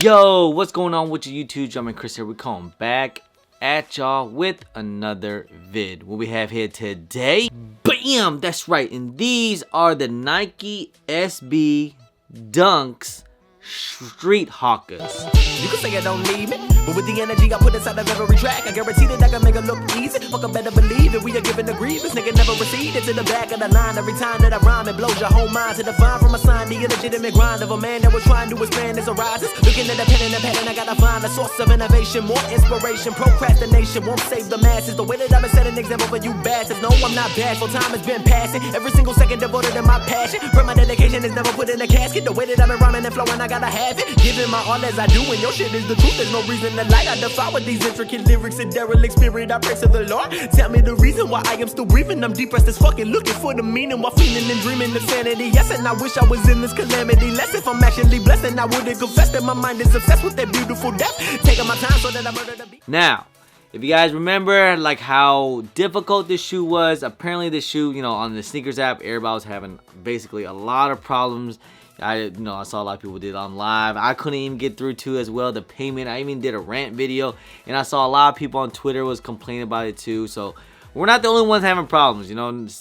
Yo, what's going on with your YouTube? Jumping Chris here. We're coming back at y'all with another vid. What we have here today, bam, that's right, and these are the Nike SB Dunks Street Hawkers. You can say I don't need me, but with the energy I put inside of every track, I guarantee that I can make it look easy. Fuck, I better believe it. We are giving the grievance, nigga never receded to the back of the line. Every time that I rhyme, it blows your whole mind to the vine from a sign, the illegitimate grind of a man that was trying to expand his horizons. Looking at the pen and the pattern, I gotta find a source of innovation, more inspiration. Procrastination won't save the masses. The way that I've been setting an example for you bastards. No, I'm not bashful. Time has been passing. Every single second devoted to my passion. But my dedication is never put in a casket. The way that I've been rhyming and flowing, I gotta have it. Giving my all as I do, and your shit is the truth. There's no reason to lie. I defy with these intricate lyrics and derelict spirit. I praise to the Lord. Tell me the reason why I am still breathing. I'm depressed as fucking looking for the meaning while feeling and dreaming of sanity. Yes, and I wish I was in this calamity. Less if I'm actually blessed, and I wouldn't confess that my mind is obsessed with that beautiful death. Taking my time so that I murder the beat. Now, if you guys remember like how difficult this shoe was, apparently this shoe, on the sneakers app, everybody was having basically a lot of problems. I saw a lot of people did it on live. I couldn't even get through too as well. The payment, I even did a rant video, and I saw a lot of people on Twitter was complaining about it too. So we're not the only ones having problems.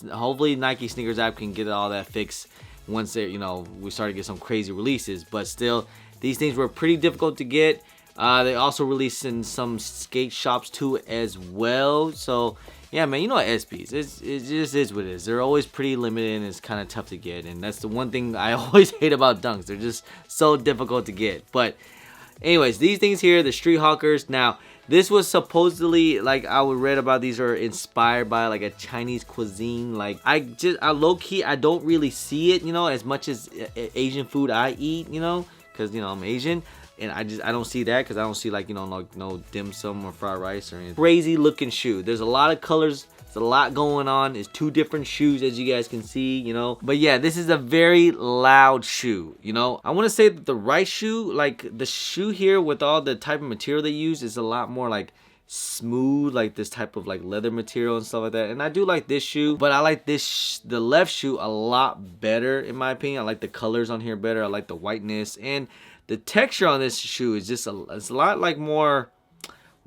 Hopefully Nike sneakers app can get all that fixed once they, we start to get some crazy releases. But still, these things were pretty difficult to get. They also released in some skate shops too as well. So yeah, man, SBs, it just is what it is. They're always pretty limited and it's kind of tough to get, and that's the one thing I always hate about Dunks. They're just so difficult to get. But anyways, these things here, the Street Hawkers. Now, this was supposedly, like, I read about, these are inspired by like a Chinese cuisine. Like, I low-key, I don't really see it, as much as Asian food I eat, because I'm Asian. And I don't see that, because I don't see like no dim sum or fried rice or anything. Crazy looking shoe. There's a lot of colors. There's a lot going on. It's two different shoes, as you guys can see, But yeah, this is a very loud shoe, I want to say that the right shoe, like the shoe here with all the type of material they use, is a lot more like smooth, like this type of like leather material and stuff like that. And I do like this shoe, but I like the left shoe a lot better in my opinion. I like the colors on here better. I like the whiteness, and the texture on this shoe is just it's a lot like more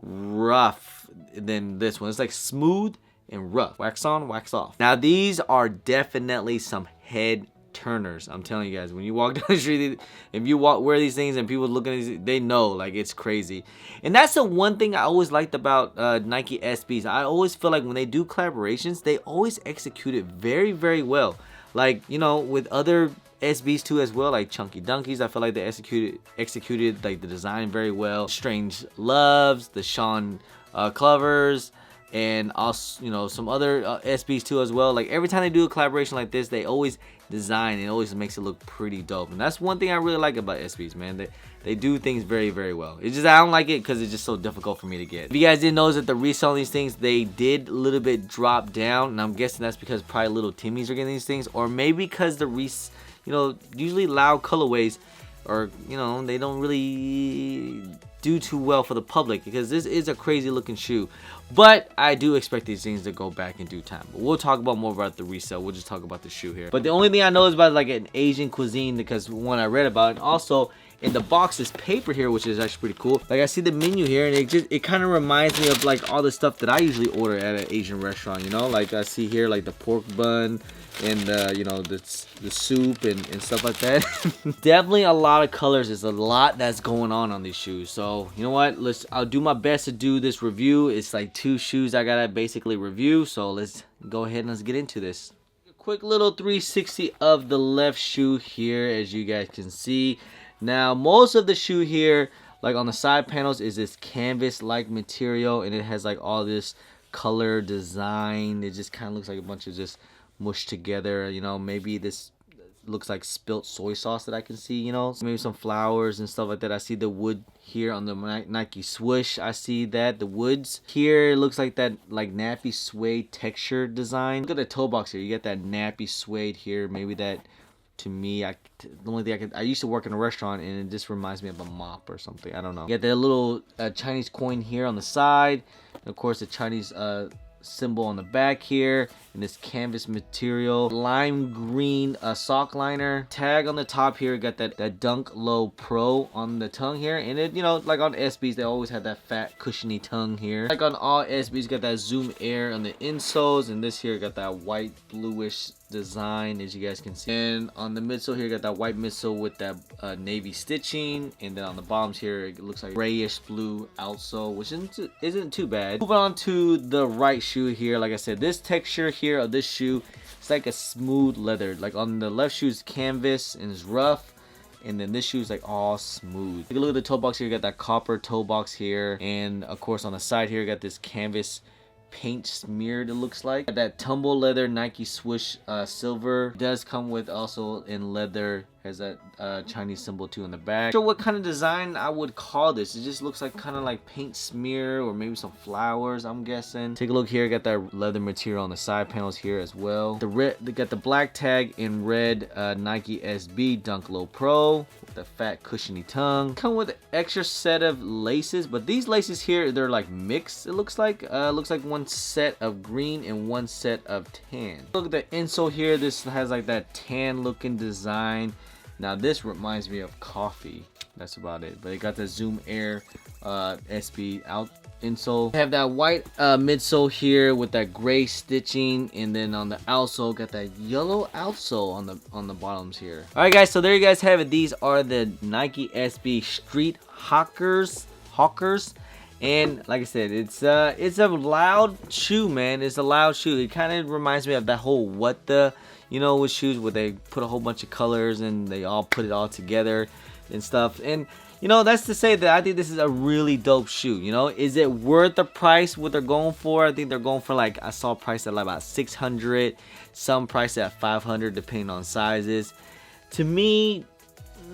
rough than this one. It's like smooth and rough. Wax on, wax off. Now these are definitely some head turners. I'm telling you guys, when you walk down the street, if you wear these things and people look at these, they know, like, it's crazy. And that's the one thing I always liked about Nike SBs. I always feel like when they do collaborations, they always execute it very, very well. Like, with other SBs too as well, like Chunky Dunkies, I feel like they executed like the design very well. Strange Loves, the Sean Clovers, and also some other SBs too as well. Like, every time they do a collaboration like this, they always design, and it always makes it look pretty dope. And that's one thing I really like about SBs, man. They do things very, very well. It's just I don't like it because it's just so difficult for me to get. If you guys didn't notice that the resale on these things, they did a little bit drop down, and I'm guessing that's because probably little Timmies are getting these things, or maybe because the usually loud colorways, or they don't really do too well for the public, because this is a crazy looking shoe. But I do expect these things to go back in due time. But we'll talk about more about the resale. We'll just talk about the shoe here. But the only thing I know is about like an Asian cuisine, because one I read about, and also in the box is paper here, which is actually pretty cool. Like, I see the menu here, and it kind of reminds me of like all the stuff that I usually order at an Asian restaurant. Like I see here like the pork bun and the soup and stuff like that. Definitely a lot of colors. There's a lot that's going on these shoes. So you know what, I'll do my best to do this review. It's like 2 shoes I gotta basically review, so let's go ahead and let's get into this. A quick little 360 of the left shoe here, as you guys can see. Now, most of the shoe here, like on the side panels, is this canvas like material, and it has like all this color design. It just kind of looks like a bunch of just mushed together. Maybe this looks like spilt soy sauce that I can see, maybe some flowers and stuff like that. I see the wood here on the Nike swoosh. I see that the woods here, it looks like that like nappy suede texture design. Look at the toe box here. You get that nappy suede here. Maybe that, to me, the only thing I used to work in a restaurant, and it just reminds me of a mop or something. I don't know. You got that little Chinese coin here on the side, and of course the Chinese symbol on the back here in this canvas material. Lime green sock liner. Tag on the top here, got that Dunk Low Pro on the tongue here. And it, you know, like on SBs, they always have that fat cushiony tongue here. Like on all SBs, got that Zoom Air on the insoles, and this here got that white bluish design, as you guys can see. And on the midsole here, got that white midsole with that navy stitching, and then on the bottoms here, it looks like grayish blue outsole, which isn't too bad. Moving on to the right shoe here, like I said, this texture here of this shoe, it's like a smooth leather. Like on the left shoe is canvas and it's rough, and then this shoe is like all smooth. Take a look at the toe box here, you got that copper toe box here, and of course on the side here, you got this canvas paint smeared, it looks like. That tumble leather Nike swoosh silver does come with also in leather, has that Chinese symbol too in the back. Not sure what kind of design I would call this. It just looks like kind of like paint smear or maybe some flowers, I'm guessing. Take a look here, got that leather material on the side panels here as well. The red, they got the black tag in red Nike SB Dunk Low Pro with the fat cushiony tongue. Come with an extra set of laces, but these laces here, they're like mixed, it looks like. Looks like one set of green and one set of tan. Look at the insole here, this has like that tan looking design. Now this reminds me of coffee. That's about it. But it got the Zoom Air SB out insole. Have that white midsole here with that gray stitching, and then on the outsole got that yellow outsole on the bottoms here. All right, guys. So there you guys have it. These are the Nike SB Street Hawkers. And like I said, it's a loud shoe, man. It's a loud shoe. It kind of reminds me of that whole what the, you know, with shoes where they put a whole bunch of colors and they all put it all together and stuff. And you know, that's to say that I think this is a really dope shoe. You know, is it worth the price what they're going for? I think they're going for, like, I saw price at like about 600, some price at 500 depending on sizes. To me,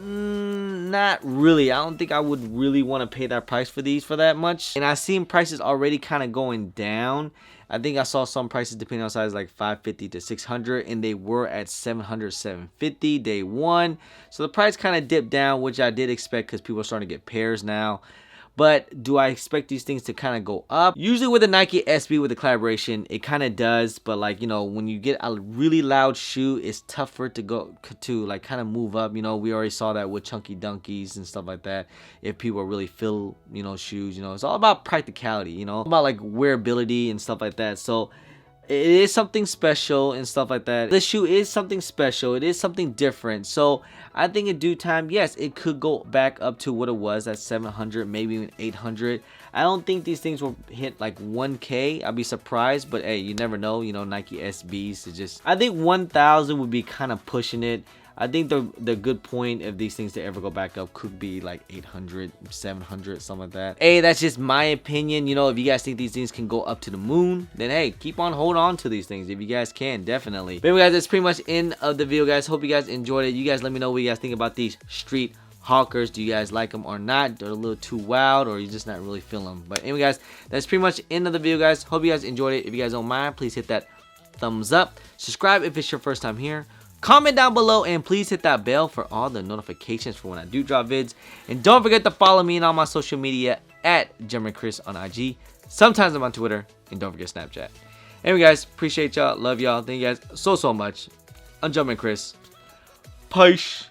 not really. I don't think I would really want to pay that price for these for that much. And I've seen prices already kind of going down. I think I saw some prices depending on size like 550 to 600, and they were at 700, 750 day one. So the price kind of dipped down, which I did expect because people are starting to get pairs now. But do I expect these things to kind of go up? Usually with the Nike SB with the collaboration, it kind of does. But like, you know, when you get a really loud shoe, it's tougher to go to like kind of move up. You know, we already saw that with Chunky Dunkies and stuff like that. If people really feel, you know, shoes, you know, it's all about practicality, you know, about like wearability and stuff like that. So it is something special and stuff like that. This shoe is something special. It is something different. So I think in due time, yes, it could go back up to what it was at 700, maybe even 800. I don't think these things will hit like 1K. I'd be surprised, but hey, you never know. You know, Nike SBs. It just, I think 1,000 would be kind of pushing it. I think the good point of these things to ever go back up could be like 800, 700, something like that. Hey, that's just my opinion. You know, if you guys think these things can go up to the moon, then hey, keep on holding on to these things if you guys can, definitely. But anyway, guys, that's pretty much end of the video, guys. Hope you guys enjoyed it. You guys let me know what you guys think about these Street Hawkers. Do you guys like them or not? They're a little too wild, or you just not really feeling them. But anyway, guys, that's pretty much end of the video, guys. Hope you guys enjoyed it. If you guys don't mind, please hit that thumbs up. Subscribe if it's your first time here. Comment down below, and please hit that bell for all the notifications for when I do drop vids. And don't forget to follow me on all my social media at German Chris on IG. Sometimes I'm on Twitter, and don't forget Snapchat. Anyway, guys, appreciate y'all. Love y'all. Thank you guys so much. I'm German Chris. Peace.